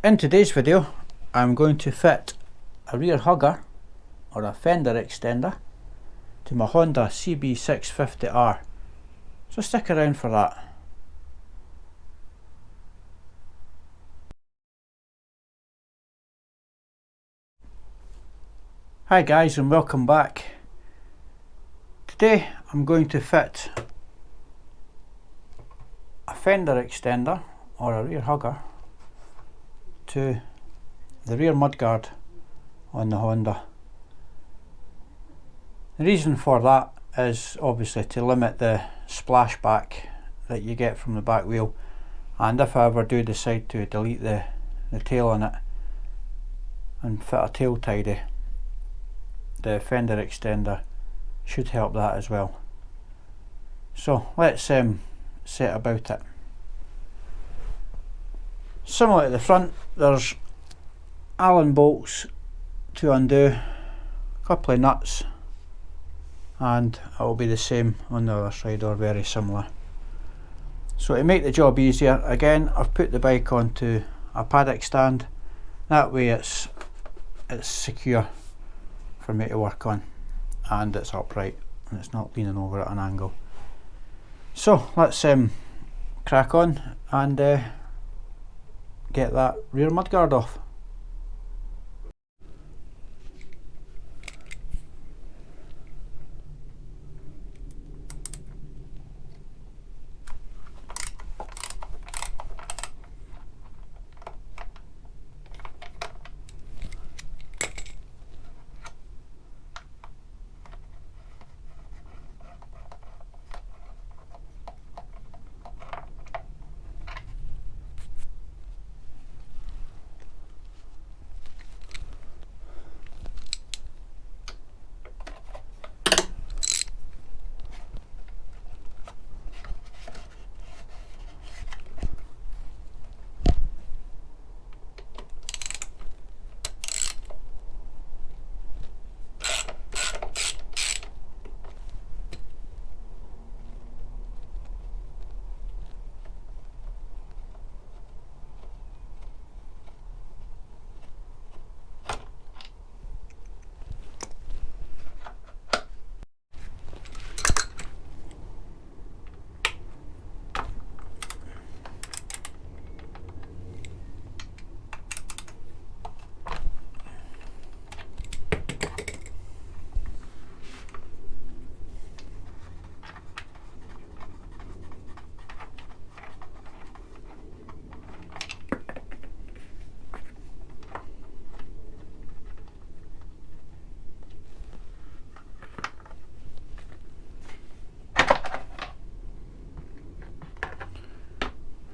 In today's video, I'm going to fit a rear hugger or a fender extender to my Honda CB650R. So stick around for that. Hi guys, and welcome back. Today I'm going to fit a fender extender or a rear hugger to the rear mudguard on the Honda. The reason for that is obviously to limit the splashback that you get from the back wheel, and if I ever do decide to delete the tail on it and fit a tail tidy, the fender extender should help that as well. So let's set about it. Similar to the front, there's Allen bolts to undo, a couple of nuts, and it will be the same on the other side, or very similar. So to make the job easier, again I've put the bike onto a paddock stand. That way it's secure for me to work on, and it's upright and it's not leaning over at an angle. So let's crack on and get that rear mudguard off.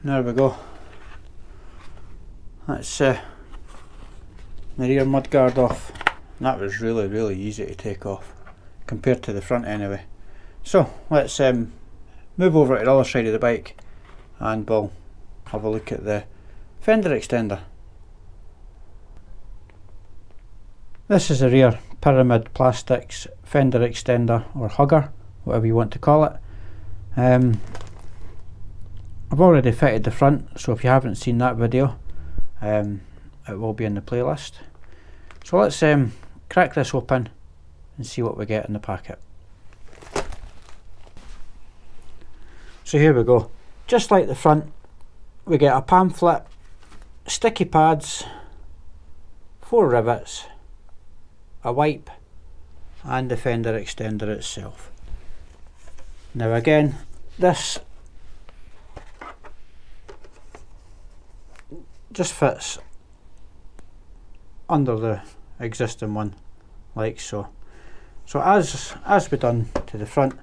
There we go. That's the rear mudguard off. That was really easy to take off compared to the front anyway. So let's move over to the other side of the bike and we'll have a look at the fender extender. This is a rear pyramid plastics fender extender or hugger, whatever you want to call it. I've already fitted the front, so if you haven't seen that video, it will be in the playlist. So let's crack this open and see what we get in the packet. So here we go. Just like the front, we get a pamphlet, sticky pads, 4 rivets, a wipe, and the fender extender itself. Now again, this just fits under the existing one, like so. So as we done to the front,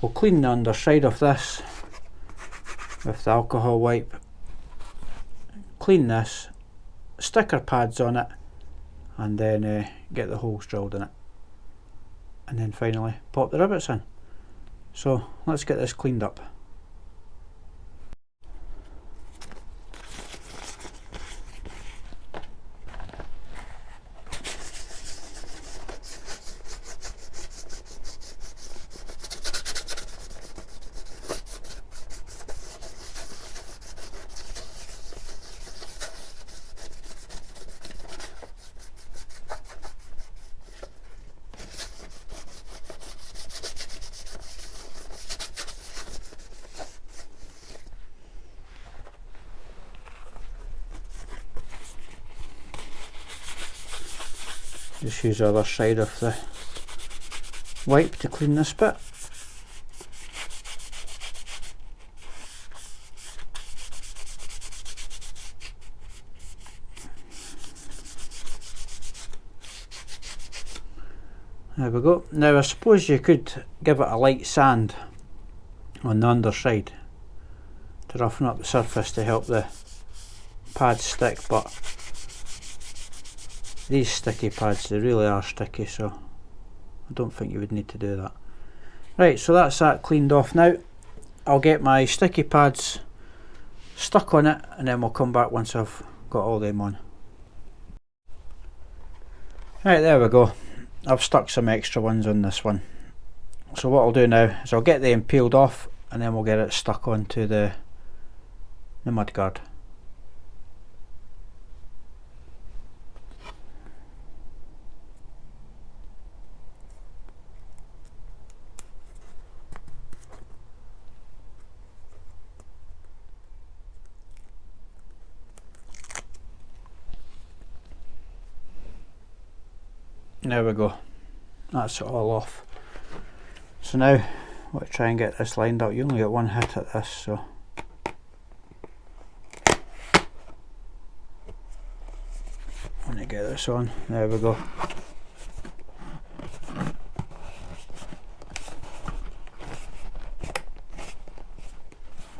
we'll clean the underside of this with the alcohol wipe, clean this, sticker pads on it, and then get the holes drilled in it, and then finally pop the rivets in. So let's get this cleaned up. Just use the other side of the wipe to clean this bit. There we go. Now I suppose you could give it a light sand on the underside to roughen up the surface to help the pads stick, but these sticky pads, they really are sticky, so I don't think you would need to do that. Right, so that's that cleaned off now. I'll get my sticky pads stuck on it and then we'll come back once I've got all them on. Right, there we go. I've stuck some extra ones on this one. So what I'll do now is I'll get them peeled off and then we'll get it stuck onto the mudguard. There we go, that's it all off. So now we'll try and get this lined up. You only get one hit at this, so when I get this on, there we go.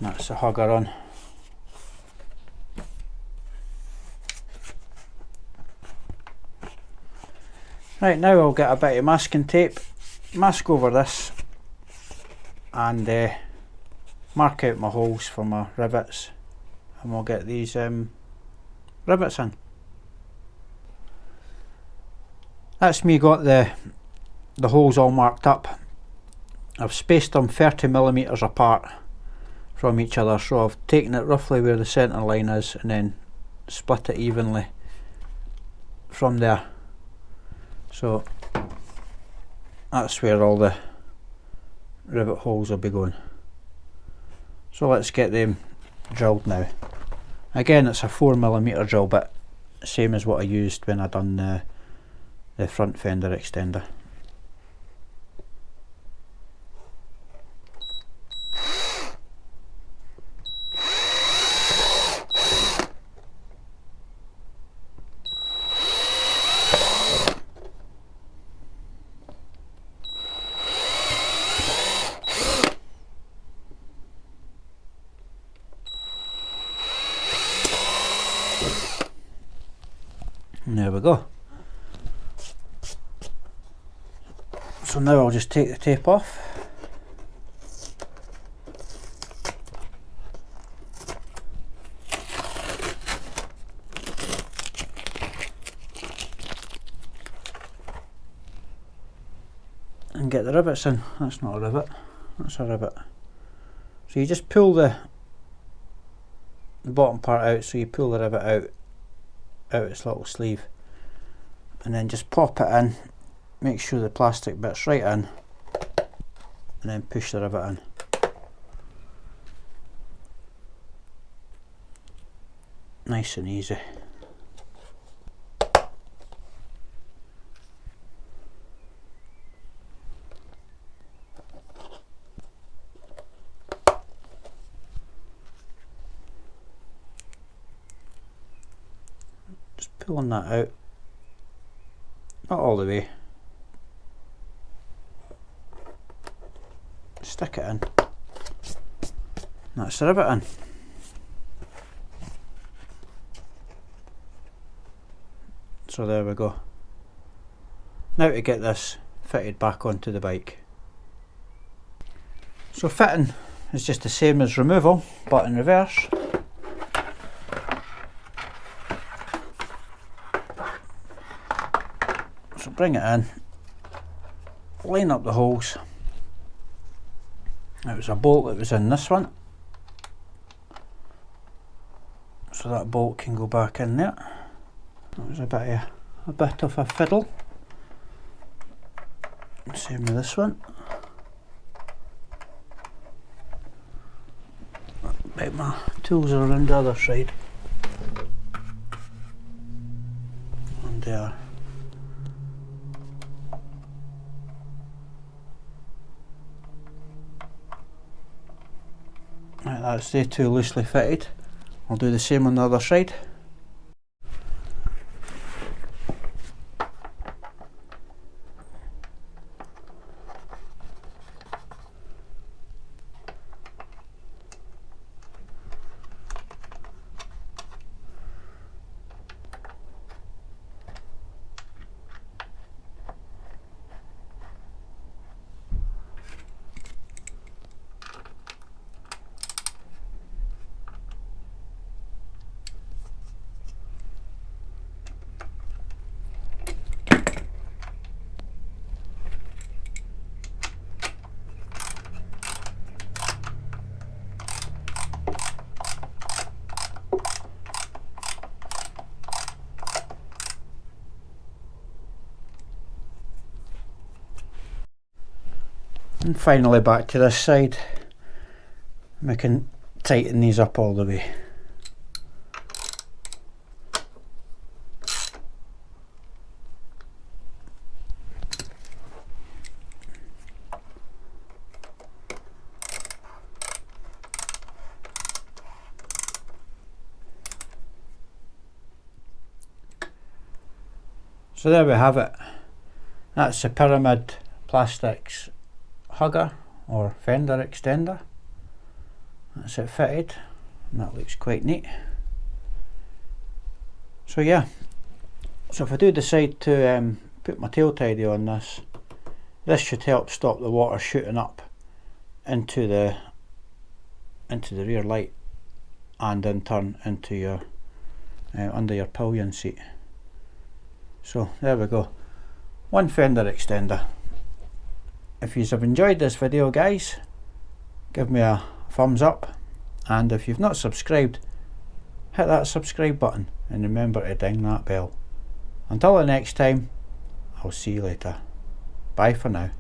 That's the hugger on. Right, now I'll get a bit of masking tape, mask over this and mark out my holes for my rivets, and we'll get these rivets in. That's me got the holes all marked up. I've spaced them 30mm apart from each other, so I've taken it roughly where the centre line is and then split it evenly from there. So that's where all the rivet holes will be going. So let's get them drilled now. Again, it's a 4mm drill bit, same as what I used when I done the front fender extender. And there we go. So now I'll just take the tape off. And get the rivets in. That's not a rivet, that's a rivet. So you just pull the bottom part out, so you pull the rivet out its little sleeve and then just pop it in, make sure the plastic bit's right in, and then push the rivet in. Nice and easy. Pulling that out, not all the way, stick it in, that's the rivet in. So there we go. Now to get this fitted back onto the bike. So fitting is just the same as removal, but in reverse. So bring it in, line up the holes. It was a bolt that was in this one, so that bolt can go back in there. That was a bit of a fiddle. Same with this one. Right, my tools are around the other side. And there. That's they two loosely fitted. I'll do the same on the other side. And finally back to this side. We can tighten these up all the way. So there we have it. That's the Pyramid Plastics hugger or fender extender. That's it fitted, and that looks quite neat. So yeah, so if I do decide to put my tail tidy on this, this should help stop the water shooting up into the rear light, and in turn into your under your pillion seat. So there we go, one fender extender. If you have enjoyed this video, guys, give me a thumbs up, and if you've not subscribed, hit that subscribe button and remember to ding that bell. Until the next time, I'll see you later. Bye for now.